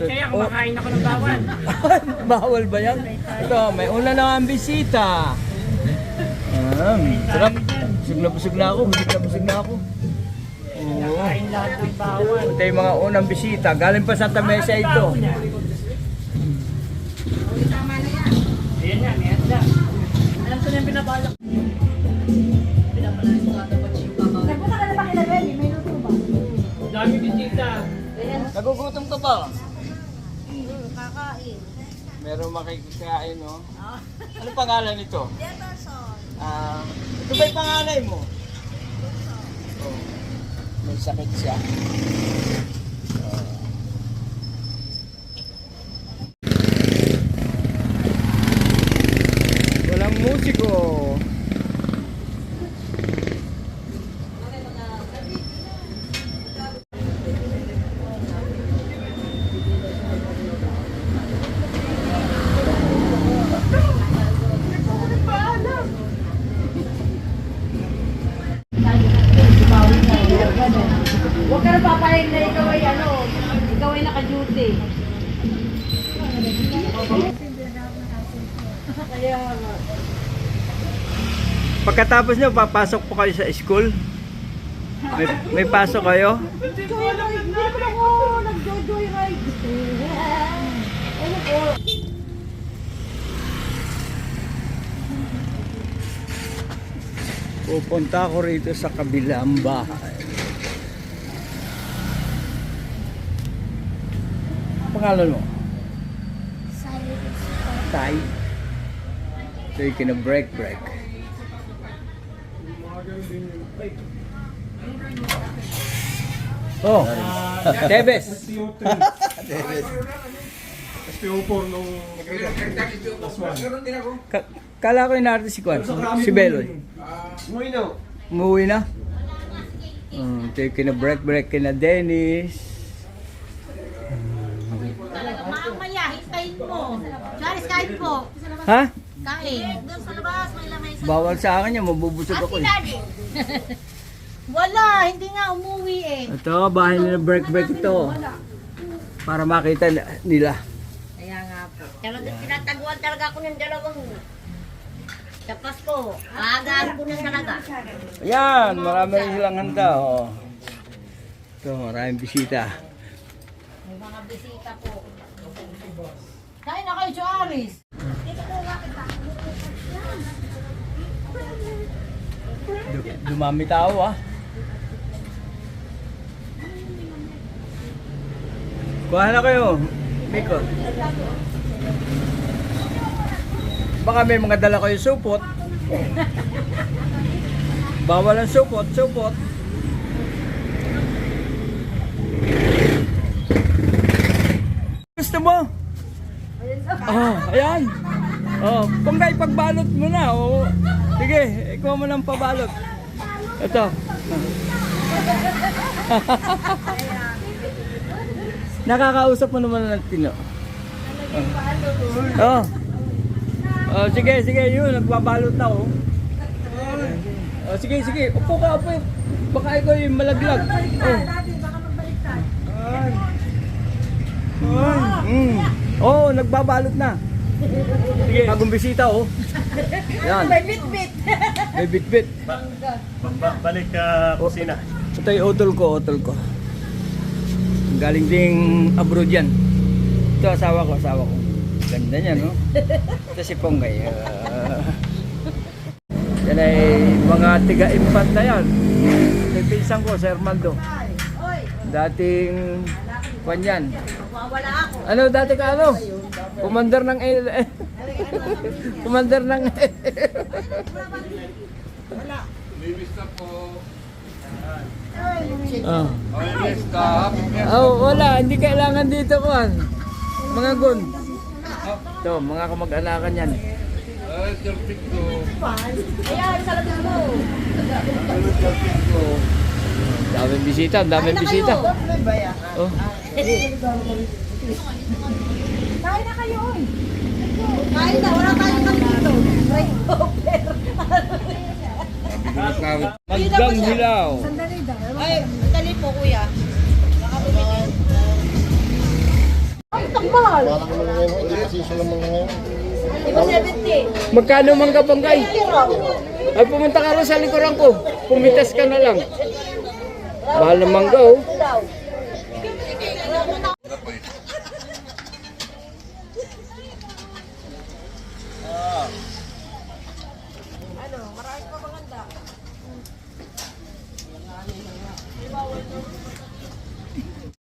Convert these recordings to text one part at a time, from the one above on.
Kaya kumakain ako ng bawal. Bawal ba yan? Ito, may una na ang bisita. Sarap. Busog na ako. Busog na ako. Oo. Kain lahat ng bawal. Ito yung mga unang bisita. Galing pa Santa Mesa ito. Ayan yan, ayan yan. Alam ko na yung binabalak. Binabalak ko nga dapat yung kamaw. Nagpunta ka na ba kila Benny? May luto ba? Dami bisita. Nagugutom ka ba? Kakain. Meron makikikain, no? Ano pangalan nito? Jefferson. Ito ba yung panganay mo? Oh. May sakit siya. Walang musiko. Huwag ka na papayag na ikaw ay ikaw ay naka-duty. Kaya nga. Pagkatapos nyo, papasok po kayo sa school? May pasok kayo? Hindi naman ako nag-joy ride. Ano po? Pupunta ako rito sa kabilang bahay. Pangalan mo? Tay. So you can break. Oh, Tebes. SPO4 nung last one. Kala ko yung natin si Kwan, si Beloy. Umuwi na? Taking a break kina Dennis. Mamaya, hintayin mo. Charis, kain po. Ha? Kain. Doon sa labas, may lamay sa... Bawal sa akin yan, mabubusog ako eh. Wala, hindi nga umuwi eh. Ito, bahay nila break ito. Para makita nila. Kaya nga po. Tinataguan talaga ako ng dalawang sa Pasko. Maagaan ko na talaga. Ayan, marami rin silang handa. Oh. Ito, maraming bisita. May mga bisita po. Kain na kayo, Charis. Dumami tao ah. Kuha na kayo. Miko. Baka may mga dala kayo supot. Bawal ang supot. Gusto mo? Ayan. Kung kayo pagbalot mo na. Sige, ikaw mo ng pabalot. Ito. Nakakausap mo naman ng Tino. Sige, yun, nagbabalot na sige, upo ka. Baka ikaw yung malaglag. Nagbabalot na. Sige, bagong bisita Yan. May bit-bit. May bit-bit. Balik ka kusina. Ito yung utol ko. Galing ding abroad yan. Ito asawa ko. Ganda niya, no? Ito si Ponggay. Yan ay mga tiga-impan na yan. May pinsan ko, Sir Armando. Dating kanyan. Wala ako. Ano dati ka ano? Commander ng Commander ng wala, hindi kailangan dito kuan. Mga gun. Ito, mga kamag-anakan yan. Ayan, salamin mo. Daming bisita. Oh. Kain na kayo. Kain na, wala tayong kami dito. Right over. Maggang hilaw. Ay, dali po kuya. Iba 70. Magkano mangga banggay? Ay, pumunta ka rin sa likuran ko. Pumitas ka na lang. Mahal na mangga, oh.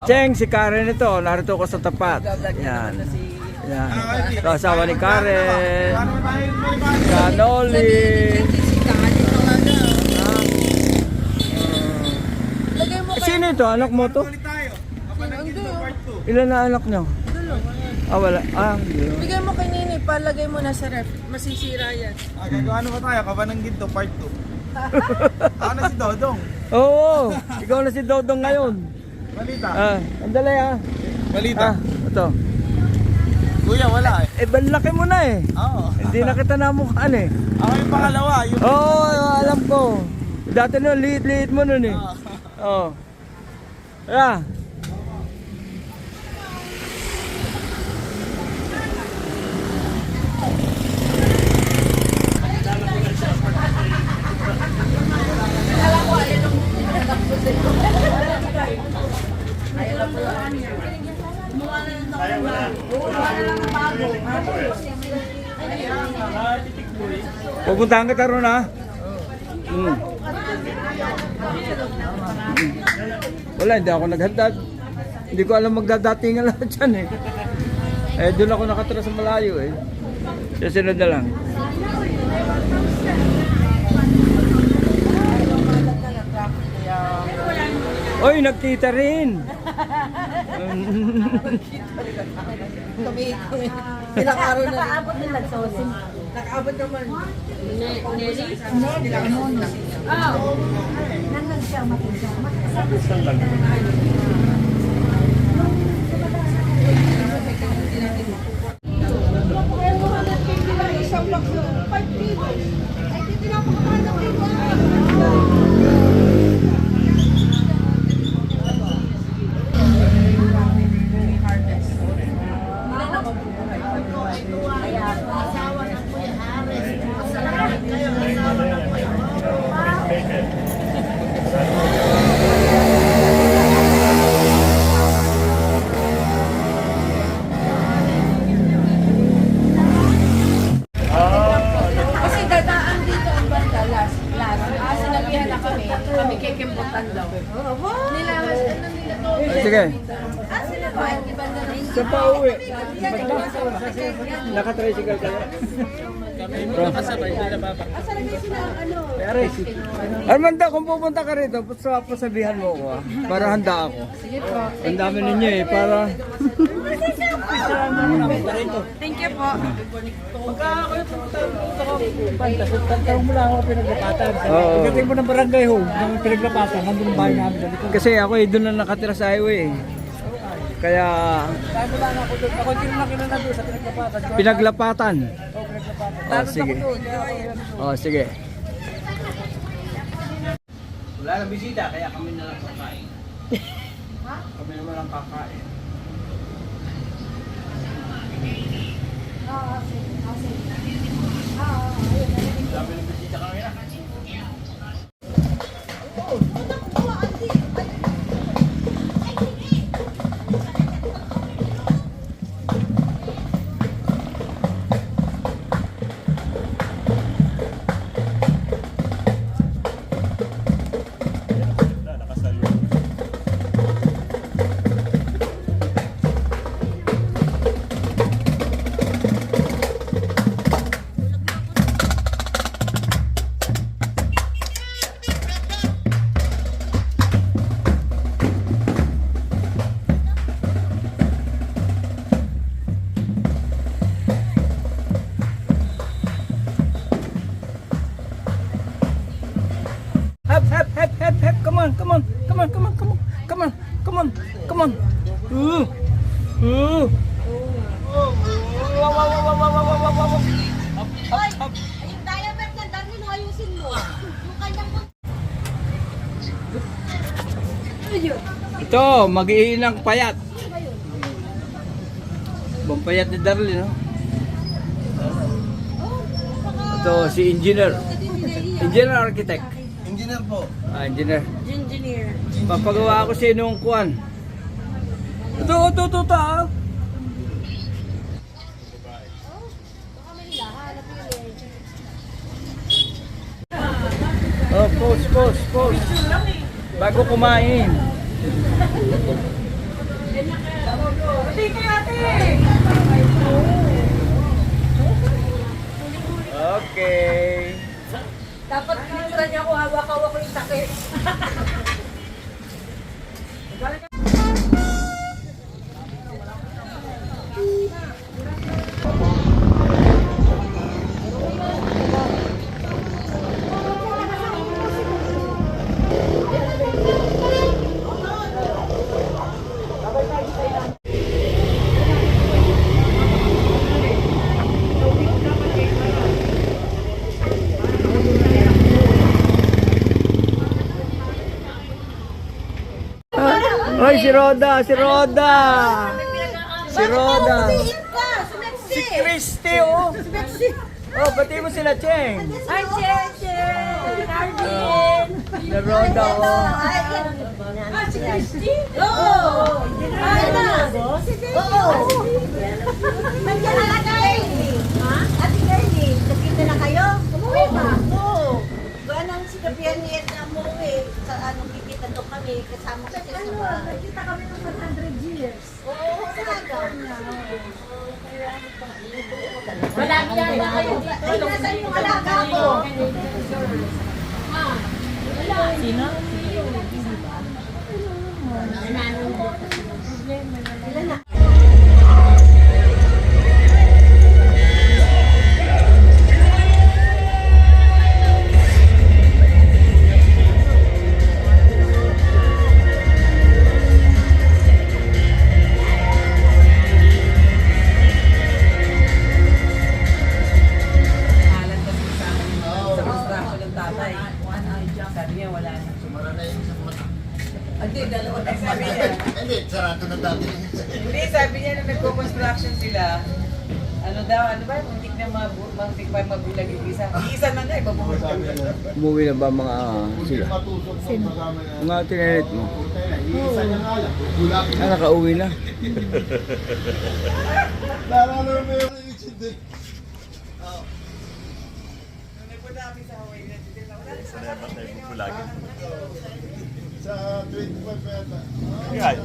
Cheng, si Karen ito. Narito ko sa tapat. Yan. Yan. Ito, asawa ni Karen. Kanoli. Sino ito? Anak mo to? Ilan na anak nyo? Ah, wala. Ah, hindi. Bigay mo kay Nini, palagay mo na sa ref. Masisira yan. Gagawa ano ba tayo? Kabanang ginto, part 2. Ako na si Dodong. Oo, ikaw na si Dodong ngayon. Balita. Ah, andali ah. Balita. Ah, ito. Kuya, wala eh. Eh, banlaki mo na eh. Oo. Hindi na kita namukhaan eh. Ako yung pangalawa. Yung... Oo, alam ko. Dati nun, liit-liit mo nun eh. Oo. Ah. Pupuntahan kita ron ha. Wala, hindi ako naghandad. Hindi ko alam magdadatingan lahat dyan eh. Eh, doon ako nakatira sa malayo eh. Susunod na lang. Oy, nagkita rin. Ilang araw na rin. Nakaabot din nagsosin. Nakaabot naman. Kasi dadaan dito ang banda last. Sinabihan na kami kikimputan daw. Nilawas, ano nila to? Sige. Sila ba? Ibanda rin. Sa pa uwi. Nakatricycle ka lang. Armando, kung pupunta ka rito, pasabihan mo ako para handa ako. Sige po. Ang dami ninyo eh, para... Thank you po. Tanong mo lang ako pinaglapatan. Oo. Pagdating mo ng barangay ho, ng pinaglapatan, nandun ang bahay namin. Kasi ako eh, doon na nakatira sa highway eh. Kaya... Saan mo lang ako doon? Ako hindi na kilala doon sa pinaglapatan. Pinaglapatan. Oo, pinaglapatan. Oh, sige. Oh, sige. Wala nang bisita, kaya kami na lang kakain. Kami naman lang kakain. Dami ng bisita kami na. Hep, come on. Hoy, yung diaper ng Darwin, ayusin mo. Yung kanyang... Ito, mag-iinang payat. Bang payat ni Darlene, no? Ito si engineer. Engineer architect. Engineer po. Engineer. Engineer. Papagawa ako sa inong kuwan. Ito. Oh, pause. Bago kumain. Okay. Dapat pinunta niya ako, hawak-hawak ko yung takip. Hoy, si Roda. Si Christy, oh. Oh, pati mo sila, Cheng. Ay, Cheche! Cardin! Na Roda, oh. Si Christine? Oo! Ay, na! Oo! Nandiyan na Ate Ernie. Ha? Ate Ernie, nakita na kayo? Umuwi ba? Oo. Ganang si Gabriel na umuwi. Sa anong kikita doon kami, kasama kasi sa bahay. Nakita kami ng 100 years. Oo, talaga. Malaki yan ba kayo dito? Ay, nasan yung alaga ko? Sino? Hindi, sarado na dati. Hindi, sabi niya na nagko-construction sila. Ano daw, ano ba? Muntik na muntik pa mabulag yung isa. Isa na nga, ibabuhos ka. Umuwi na ba mga sila? Mga tinalit mo? Nakauwi na. Naralo mo yung incident. Salamat tayo magulagin. Sa 25 pa yata. Kaya,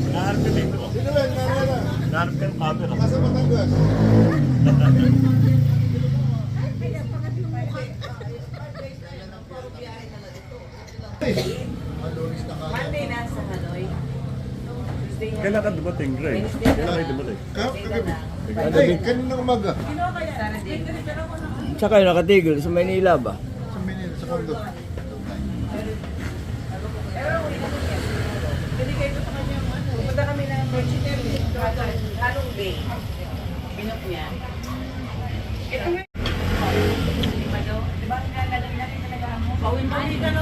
naharap ka dito. Sino ba? Narala. Naharap ka ng camera. Nasa Batangas. Monday na sa Hanoi. Tuesday na. Kailan ka dumating, Greg? Kailan kayo dumating? Kagabi. Ay, kanina umaga. Saturday. Saan kayo nakatigil? Sa Maynila ba? Sa Manila, sa condo. Pwede kayo sa kanya pupunta kami ng Virginia Bay. Halong Bay. Pinok niya. Ito nga. Diba ang gagaling natin talaga mo? Pawin mo dito no?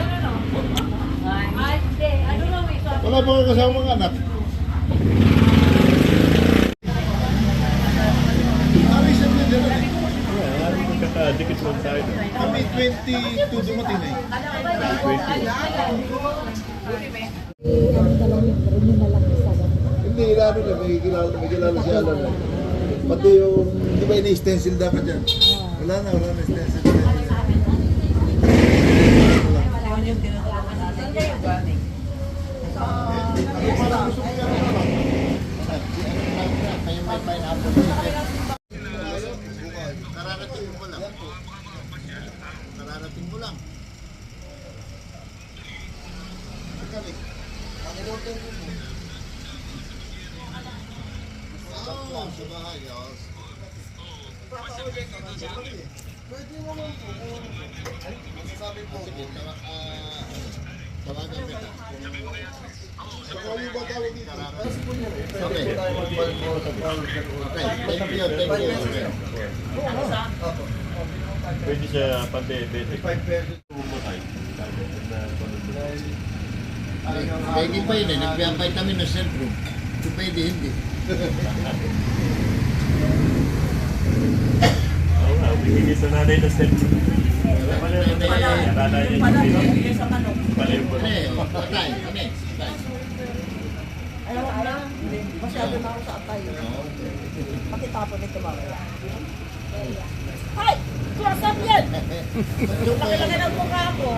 Ay, hindi. Ano na may sabi? Wala po kayo kasama mga anak. Ari, siya na dyan. Naharap magkakadikit lang tayo. Kami 22 dumating eh. Hindi, lalo na. May kilala si Alan. Pati yung, di ba ini-stencil dapat dyan? Wala na stencil. Kararating mo lang. Oo, sa bahay. Pwede mo lang po. Masasabi po. Tawagan kita. Saka yung ba tawag dito? Okay. Thank you. Pwede siya pante-bete. Pwede pa yun eh. Nagpiyapay kami ng sentro. Kung pwede, hindi. Oo nga, Hindi sa nanay na cellphone. Nanay niya yung Sa manok. pala yung bulo. Alam mo na, masyado na ako sa atay. Pakitapon nito mamaya. Hay! Close up yan! Nakilagay ng mukha ko.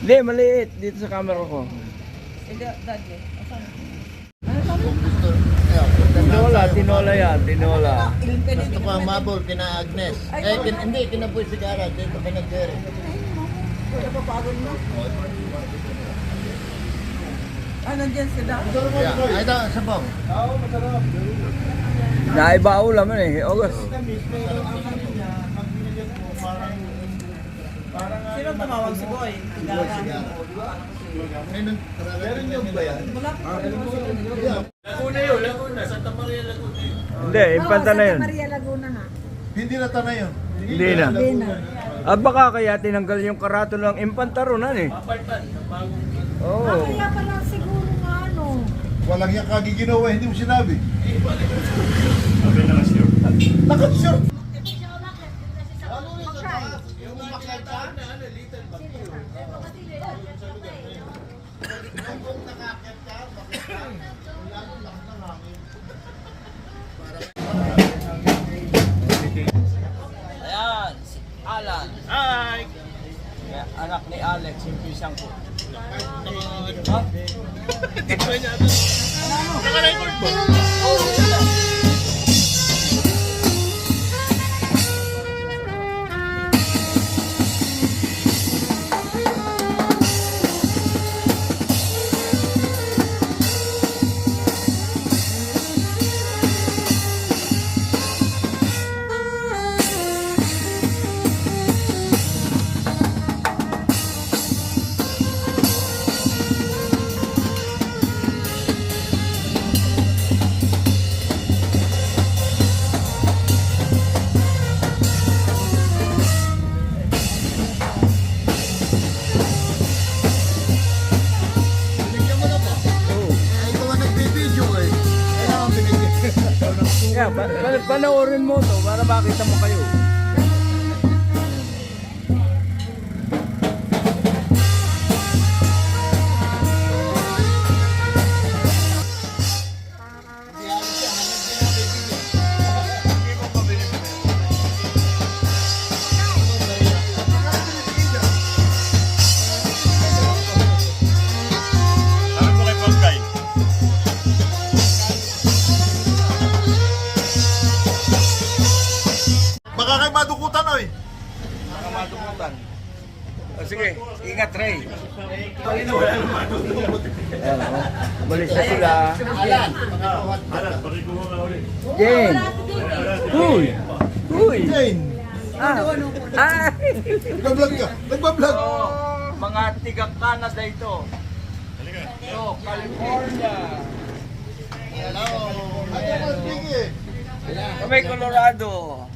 Hindi, maliit. Dito sa camera ko. Daddy. Tinola yan, tinola. Gusto ko ang mabol kina Agnes. Hindi, kina Boy Sigara. Dito kina Jerry. Nandiyan sila. Yeah, ito, sabong. Naibaw naman eh, August. Sino tumawag si Boy? Meron yung ba yan? Hindi, impanta na yun. Maria Laguna ha. Hindi na tanay yun. Hindi na. Ah, baka kaya tinanggal yung karato ng impantarunan eh. Oo. Oh. Kaya pala siguro nga ano. Walang yung kagiginawa, hindi mo sinabi. Sabi na kasi yun. Nakasure. Ayan, si Alan. Hi! Anak ni Alex, yung pisang ko. Naka-record ba? Yeah, panoorin mo to para makita mo kayo. Sabi mo kay Pagkay. Baka kay madukutan, oy. Baka madukutan. O sige, ingat Ray. Ayan o. Balis na sila. Alan. Alas, pakikuha ka ulit. Jane. Huy. Huy. Jane. Ah. Nagbablog ka. Nagbablog. Oh, mga tiga Canada ito. Halika. Ito, California. Hello. Ano ba, Piggy? Kami Colorado.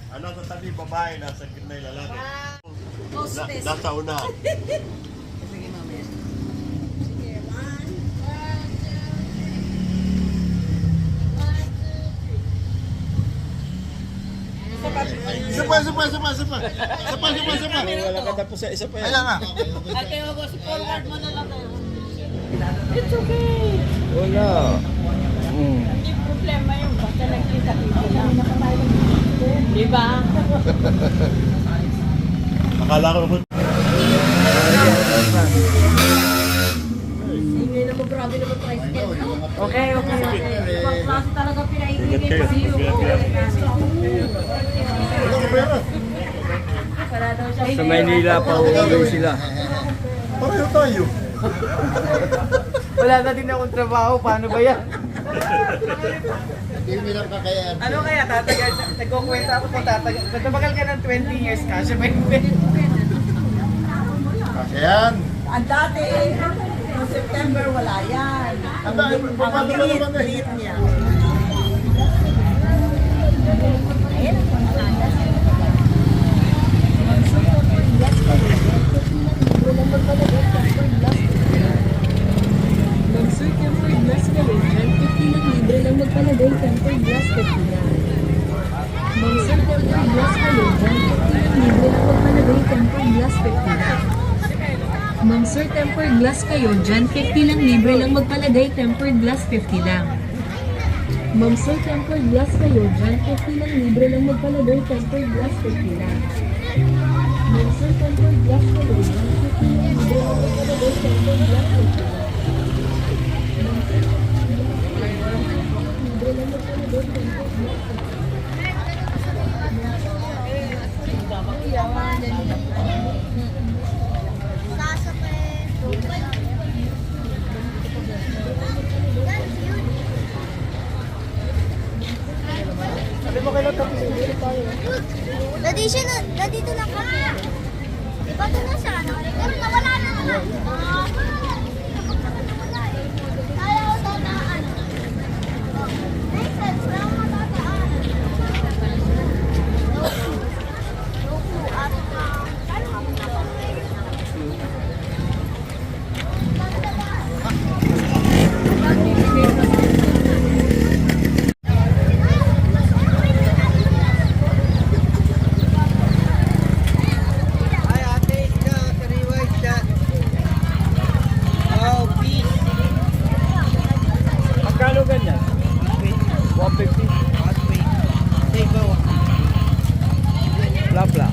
Ano sa tabi, babae, nasa gitna yung lalaki. Nasa una. Isa pa. Wala ka tapos sa isa pa yan. Ayan na. Wala. Problema yung basta nagkita-kita lang. Di ba? Akala ko naman. Hindi naman grabe naman price tag. Okay. Ibang klase talaga Ingat pinaibigay kayo. sa iyo. Ingat. Para daw siya. Sa Maynila pa uuwi sila. Pareho tayo. Wala na din akong trabaho. Paano ba yan? Hindi mo lang kakayaan. Ano kaya tatagal? Nagkukwenta ako kung tatagal. Nagtabagal ka ng 20 years ka. Siya may Ayan. Ang dati, noong September wala yan. Ang dami, papadala naman eh. Liit niya. Mag-circle for glass ka rin. 50 lang libre lang magpalagay tempered glass ka rin. Mag-circle for glass ka rin. tempered glass 50 lang. Ma'am sir, tempered glass kayo dyan, 50 lang, libre lang magpalagay, tempered glass 50 lang. Ma'am sir, tempered glass kayo dyan, 50 lang, libre lang magpalagay, tempered glass 50 lang. Ma'am sir, tempered glass kayo dyan, 50 lang, libre lang magpalagay, tempered glass 50 lang. Dito lang kami. Diba doon na siya, no? Pero nawala na naman. Kaya ko tataan. Make sense, wala akong matataan. Roku, at paano ka magpapalagay? Magkano ganyan? 150. Plapla.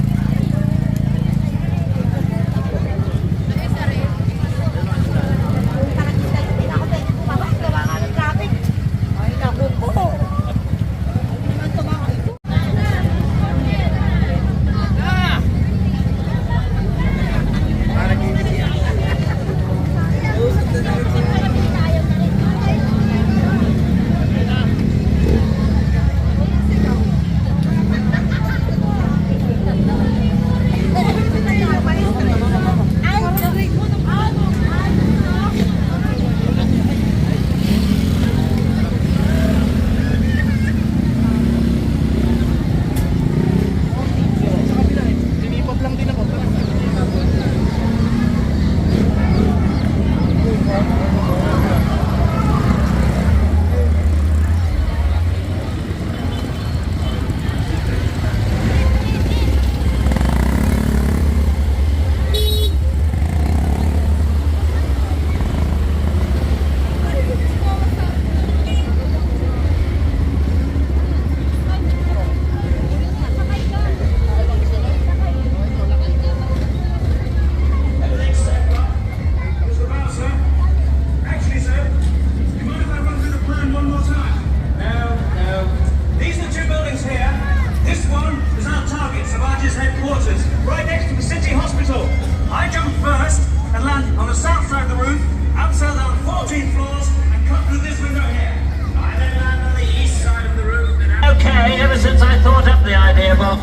Okay, ever since I thought up the idea, Bob.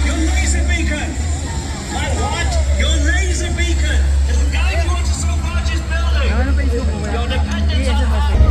Your laser beacon! My what? Your laser beacon! Is going towards the Socrates building! Your dependence on...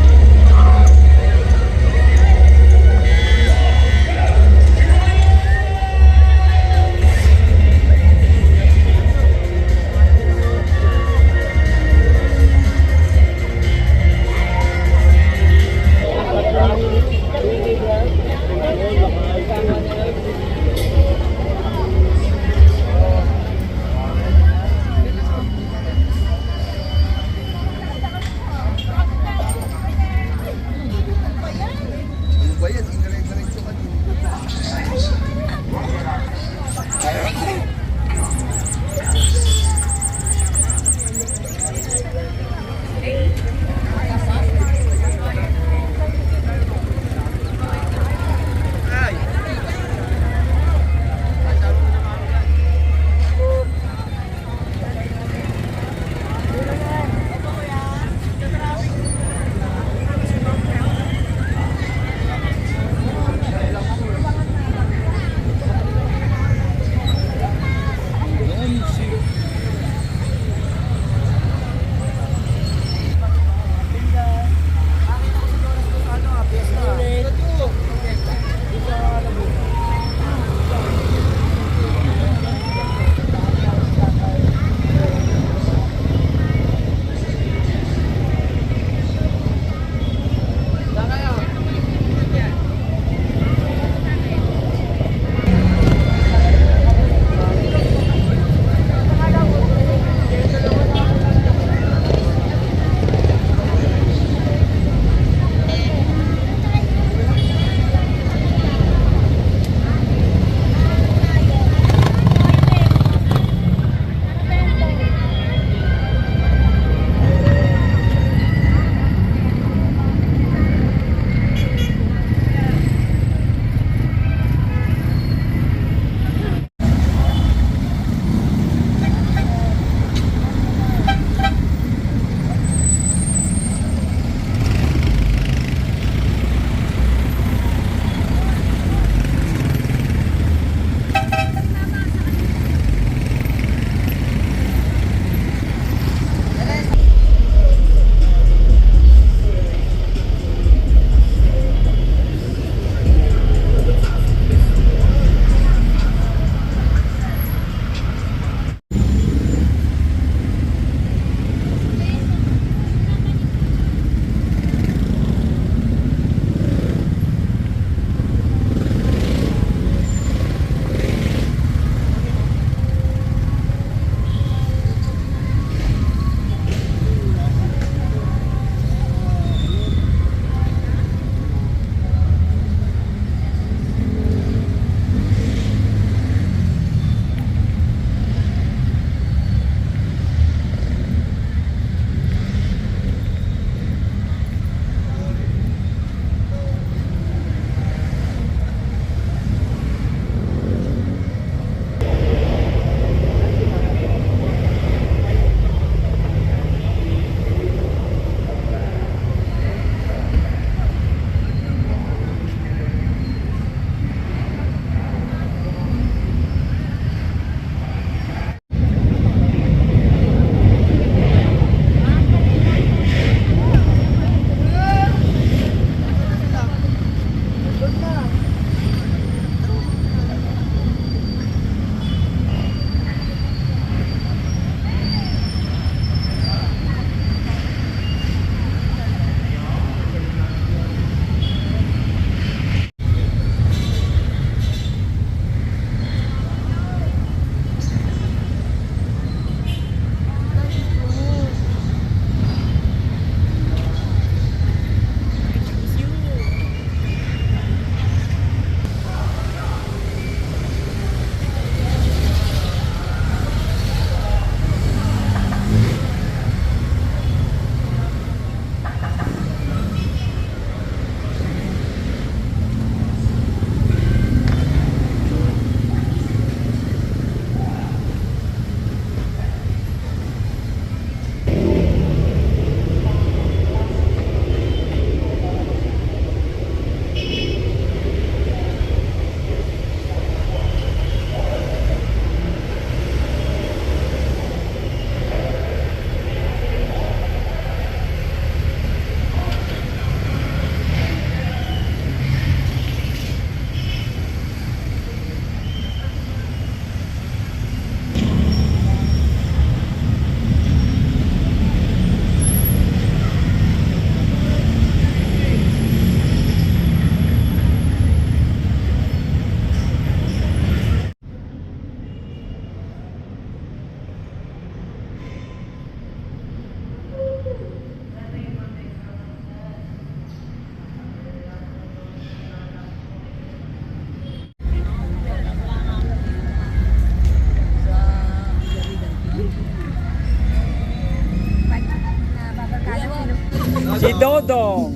Dodong.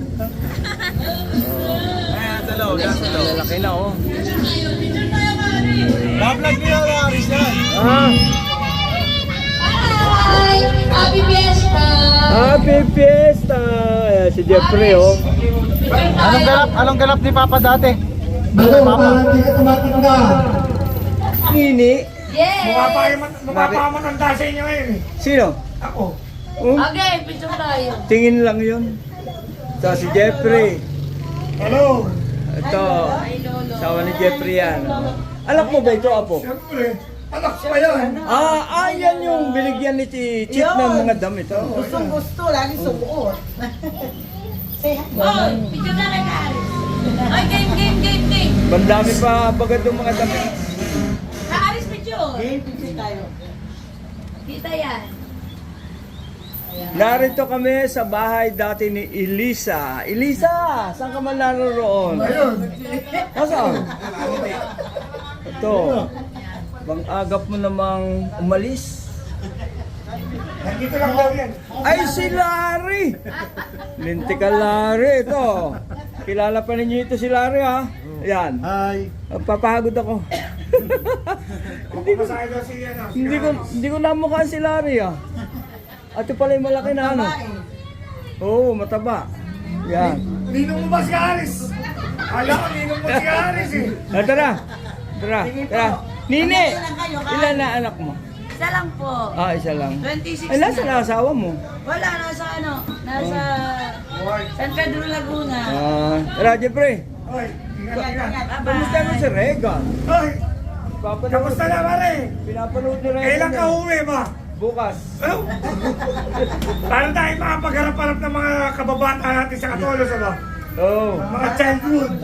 Ayan, sa loob. Yan sa loob. Lalaki na oh. Bablog nila na Aris yan. Ah, Happy Fiesta! Happy Fiesta! Ayan, si Jeffrey oh. Anong ganap ni Papa dati? Nini. Mukha pa matanda sa inyo ngayon eh. Sino? Ako. Okay, picture tayo. Tingin lang yun. Ito si Jeffrey. Hello. Ito. Sawa ni Jeffrey yan. Alam mo ba ito, Apo? Siyempre. Anak pa yan. Yan yung binigyan ni Chip ng mga damit. Oh. Gustong gusto, lagi sumuot. Oh, picture na lang Aris. Ay, game. Bandami pa bagad yung mga damit. Aris, picture. Picture tayo. Kita yan. Narito kami sa bahay dati ni Elisa. Elisa, saan ka man naroon? Ayun. Nasaan? Ito. Bang agap mo namang umalis. Nandito lang daw yan. Ay, si Larry! Linti ka, Larry. Ito. Kilala pa ninyo ito si Larry, ha? Yan. Hi. Papahagod ako. Masaya daw si ano. Hindi ko namukhaan si Larry, ha? At ito pala yung malaki na ano. Oo, mataba. Yan. Ninong mo ba si Aris? Alam ko, ninong mo si Aris eh. Tara. Nini! Ilan na anak mo? Isa lang po. Isa lang. 26 Ay, nasa na asawa mo? Wala, nasa San Pedro Laguna. Tara, Jeffrey. Hoy, ingat. Kamusta mo si Regan? Hoy, kamusta na pare? Pinapanood ni Regan. Kailan ka uwi ba? Bukas. Oh. Paano tayo makapagharap-harap ng mga kababataan natin sa Katolos, ba? Oo. Mga childhood.